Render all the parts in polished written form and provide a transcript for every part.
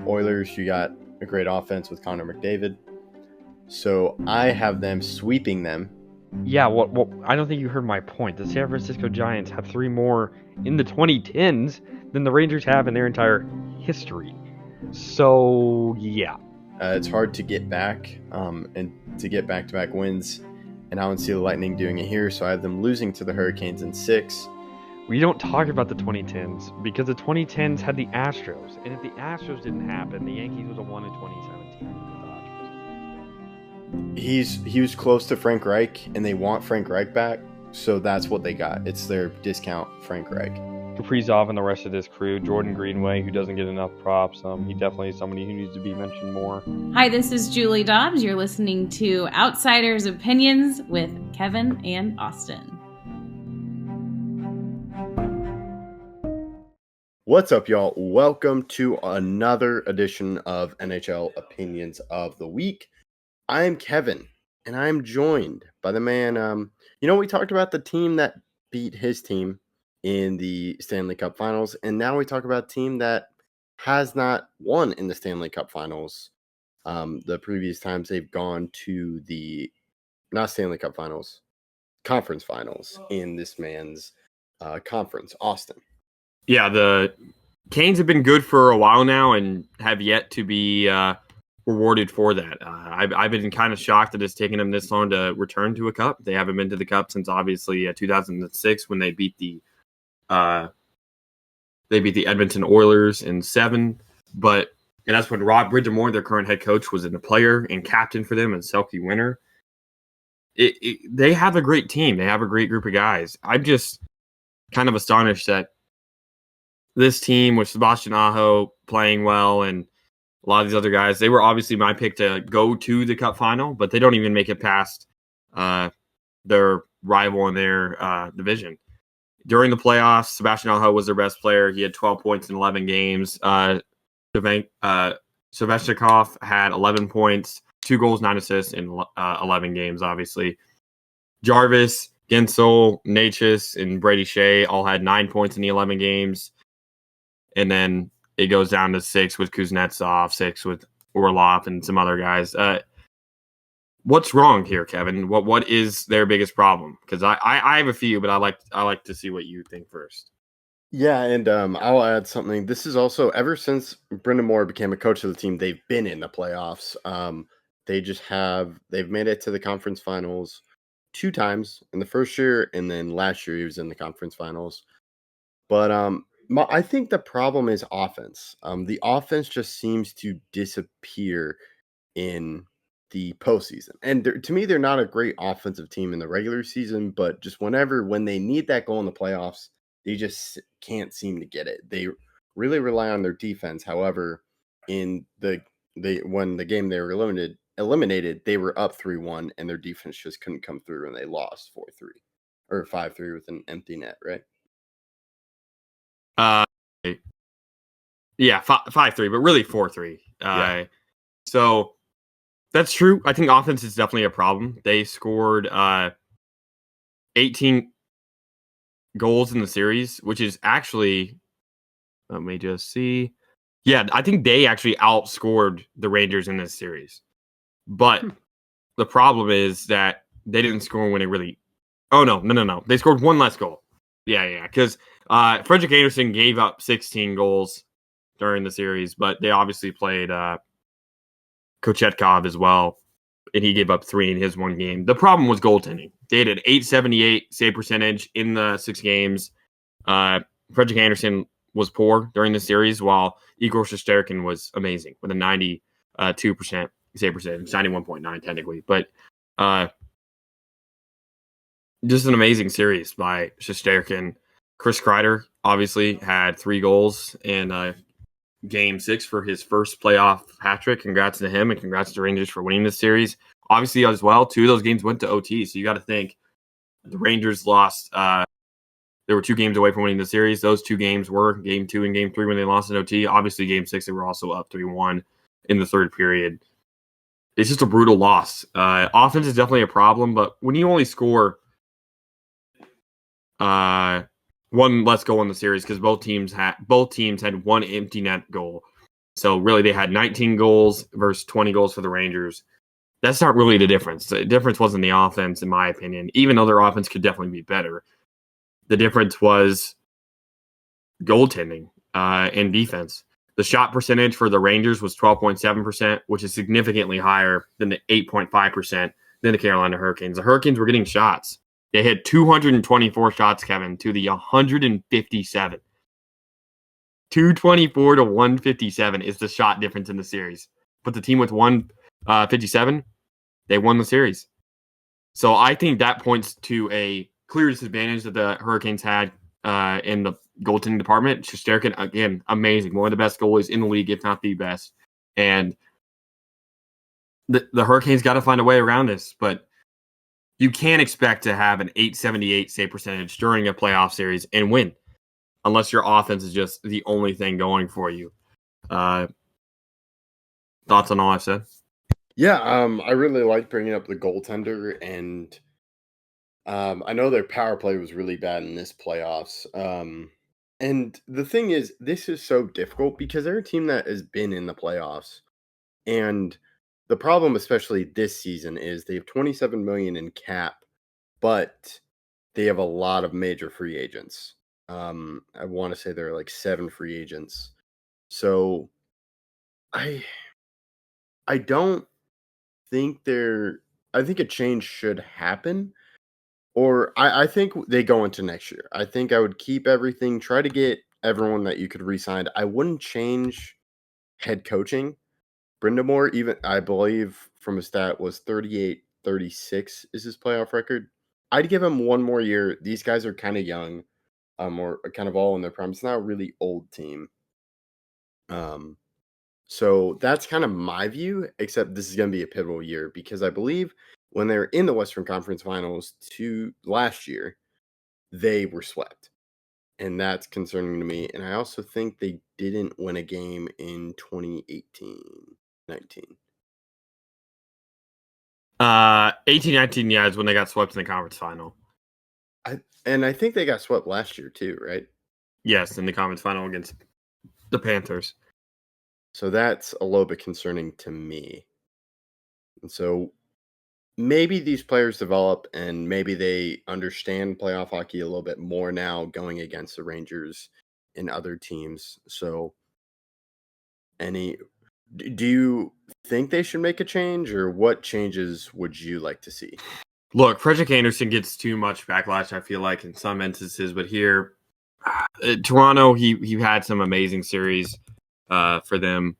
Oilers, you got a great offense with Connor McDavid. So I have them sweeping them. Yeah, well, I don't think you heard my point. The San Francisco Giants have 3 more in the 2010s than the Rangers have in their entire history. So, yeah. It's hard to get back and to get back-to-back wins. And I don't see the Lightning doing it here, so I have them losing to the Hurricanes in 6. We don't talk about the 2010s because the 2010s had the Astros. And if the Astros didn't happen, the Yankees would have won in 2017 with the Dodgers. He was close to Frank Reich, and they want Frank Reich back, so that's what they got. It's their discount Frank Reich. Kaprizov and the rest of this crew, Jordan Greenway, who doesn't get enough props. He definitely is somebody who needs to be mentioned more. Hi, this is Julie Dobbs. You're listening to Outsiders Opinions with Kevin and Austin. What's up, y'all? Welcome to another edition of NHL Opinions of the Week. I am Kevin, and I'm joined by the man, we talked about the team that beat his team in the Stanley Cup Finals, and now we talk about a team that has not won in the Stanley Cup Finals. The previous times they've gone to the, not Stanley Cup Finals, Conference Finals in this man's conference, Austin. Yeah, the Canes have been good for a while now and have yet to be rewarded for that. I've been kind of shocked that it's taken them this long to return to a cup. They haven't been to the cup since obviously 2006 when they beat the Edmonton Oilers in 7. And that's when Rod Bridgemore, their current head coach, was in the player and captain for them and Selke winner. They have a great team. They have a great group of guys. I'm just kind of astonished that this team with Sebastian Aho playing well and a lot of these other guys, they were obviously my pick to go to the Cup final, but they don't even make it past their rival in their division. During the playoffs, Sebastian Aho was their best player. He had 12 points in 11 games. Svechnikov had 11 points, 2 goals, 9 assists in 11 games, obviously. Jarvis, Gensel, Natchez, and Brady Shea all had 9 points in the 11 games. And then it goes down to 6 with Kuznetsov, 6 with Orlov, and some other guys. What's wrong here, Kevin? What is their biggest problem? Because I have a few, but I like to see what you think first. Yeah, and I'll add something. This is also, ever since Brendan Moore became a coach of the team, they've been in the playoffs. They've made it to the conference finals 2 times in the first year, and then last year he was in the conference finals. But I think the problem is offense. The offense just seems to disappear in the postseason. And to me, they're not a great offensive team in the regular season, but just when they need that goal in the playoffs, they just can't seem to get it. They really rely on their defense. However, when the game they were eliminated, they were up 3-1, and their defense just couldn't come through, and they lost 4-3 or 5-3 with an empty net, right? Yeah, 5-3, but really 4-3. Yeah. So that's true. I think offense is definitely a problem. They scored 18 goals in the series, which is actually, let me just see. Yeah, I think they actually outscored the Rangers in this series. But the problem is that they didn't score when it really. Oh, no. They scored 1 less goal. Yeah, because Frederik Andersen gave up 16 goals during the series, but they obviously played Kochetkov as well, and he gave up 3 in his 1 game. The problem was goaltending. They had an .878 save percentage in the 6 games. Frederik Andersen was poor during the series, while Igor Shesterkin was amazing with a 92% save percentage, 91.9 technically. But just an amazing series by Shesterkin. Chris Kreider obviously had 3 goals in Game 6 for his first playoff hat trick. Congrats to him, and congrats to Rangers for winning this series. Obviously, as well, 2 of those games went to OT, so you got to think the Rangers lost. They were 2 games away from winning the series. Those 2 games were Game 2 and Game 3 when they lost in OT. Obviously, Game 6, they were also up 3-1 in the 3rd period. It's just a brutal loss. Offense is definitely a problem, but when you only score 1 less goal in the series, because both teams had 1 empty net goal, So really, they had 19 goals versus 20 goals for the Rangers. That's not really the difference. The difference wasn't the offense, in my opinion, even though their offense could definitely be better. The difference was goaltending and defense. The shot percentage for the Rangers was 12.7%, which is significantly higher than the 8.5% than the Carolina Hurricanes. The Hurricanes were getting shots. They hit 224 shots, Kevin, to the 157. 224 to 157 is the shot difference in the series. But the team with 157, they won the series. So I think that points to a clear disadvantage that the Hurricanes had in the goaltending department. Shesterkin, again, amazing. One of the best goalies in the league, if not the best. And the Hurricanes got to find a way around this. But you can't expect to have an 878 save percentage during a playoff series and win unless your offense is just the only thing going for you. Thoughts on all I've said? Yeah, I really like bringing up the goaltender, and I know their power play was really bad in this playoffs. And the thing is, this is so difficult because they're a team that has been in the playoffs, and the problem, especially this season, is they have 27 million in cap, but they have a lot of major free agents. I want to say there are like 7 free agents. So I I don't think they're I think a change should happen. Or I think they go into next year. I think I would keep everything, try to get everyone that you could re-sign. I wouldn't change head coaching. Brindamore, even I believe from a stat, was 38-36 is his playoff record. I'd give him one more year. These guys are kind of young, or kind of all in their prime. It's not a really old team. So that's kind of my view, except this is going to be a pivotal year because I believe when they were in the Western Conference Finals last year, they were swept. And that's concerning to me. And I also think they didn't win a game in 2018-19. 18-19, yeah, is when they got swept in the conference final. I think they got swept last year too, right? Yes, in the conference final against the Panthers. So that's a little bit concerning to me. And so maybe these players develop and maybe they understand playoff hockey a little bit more now going against the Rangers and other teams. So do you think they should make a change, or what changes would you like to see? Look, Frederick Anderson gets too much backlash, I feel like, in some instances, but here, Toronto, he had some amazing series for them.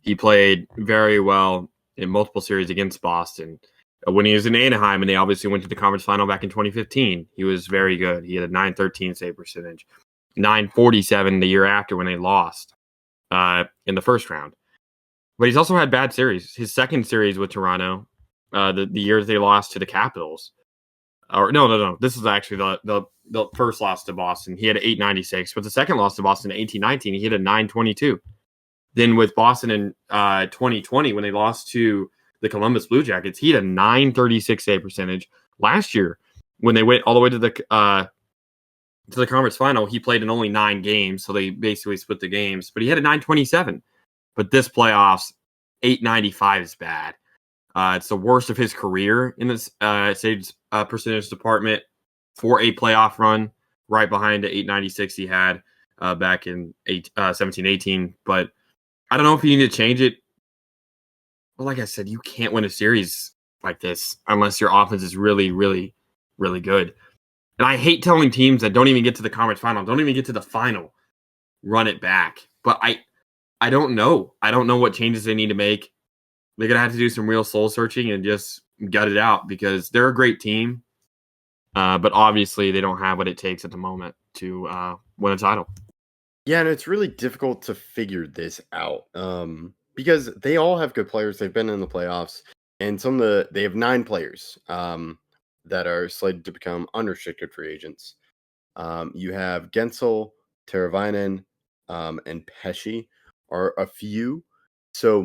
He played very well in multiple series against Boston. When he was in Anaheim, and they obviously went to the conference final back in 2015, he was very good. He had a .913 save percentage, .947 the year after when they lost in the first round. But he's also had bad series. His second series with Toronto, the years they lost to the Capitals, or no. This is actually the first loss to Boston. He had an 896, but the second loss to Boston in 18-19, he had a 922. Then with Boston in 2020, when they lost to the Columbus Blue Jackets, he had a 936 save percentage. Last year, when they went all the way to the conference final, he played in only 9 games, so they basically split the games. But he had a 927. But this playoffs, 895 is bad. It's the worst of his career in this saves percentage department for a playoff run, right behind the 896 he had back in 17-18. But I don't know if you need to change it. Well, like I said, you can't win a series like this unless your offense is really, really, really good. And I hate telling teams that don't even get to the conference final, don't even get to the final, run it back. But I don't know. I don't know what changes they need to make. They're going to have to do some real soul searching and just gut it out because they're a great team. But obviously, they don't have what it takes at the moment to win a title. Yeah, and it's really difficult to figure this out because they all have good players. They've been in the playoffs, and they have 9 players that are slated to become unrestricted free agents. You have Gensel, Teravainen, and Pesci are a few. So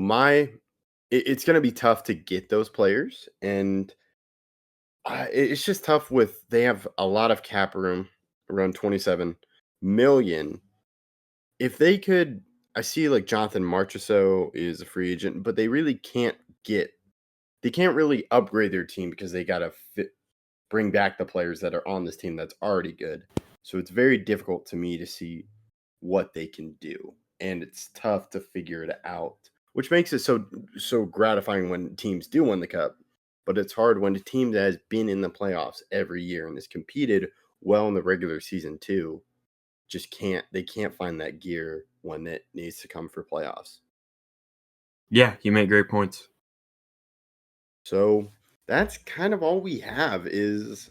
it's going to be tough to get those players, and it's just tough they have a lot of cap room, around 27 million. If they could, I see like Jonathan Marchessault is a free agent, but they really they can't really upgrade their team because they got to bring back the players that are on this team that's already good. So it's very difficult to me to see what they can do, and it's tough to figure it out, which makes it so gratifying when teams do win the cup. But it's hard when a team that has been in the playoffs every year and has competed well in the regular season too just can't find that gear when it needs to come for playoffs. Yeah, you make great points. So that's kind of all we have. Is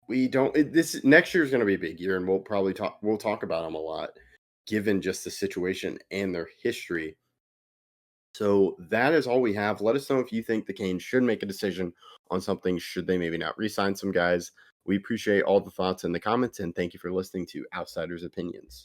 we don't this next year is going to be a big year, and we'll talk about them a lot given just the situation and their history. So that is all we have. Let us know if you think the Canes should make a decision on something. Should they maybe not re-sign some guys? We appreciate all the thoughts in the comments, and thank you for listening to Outsiders Opinions.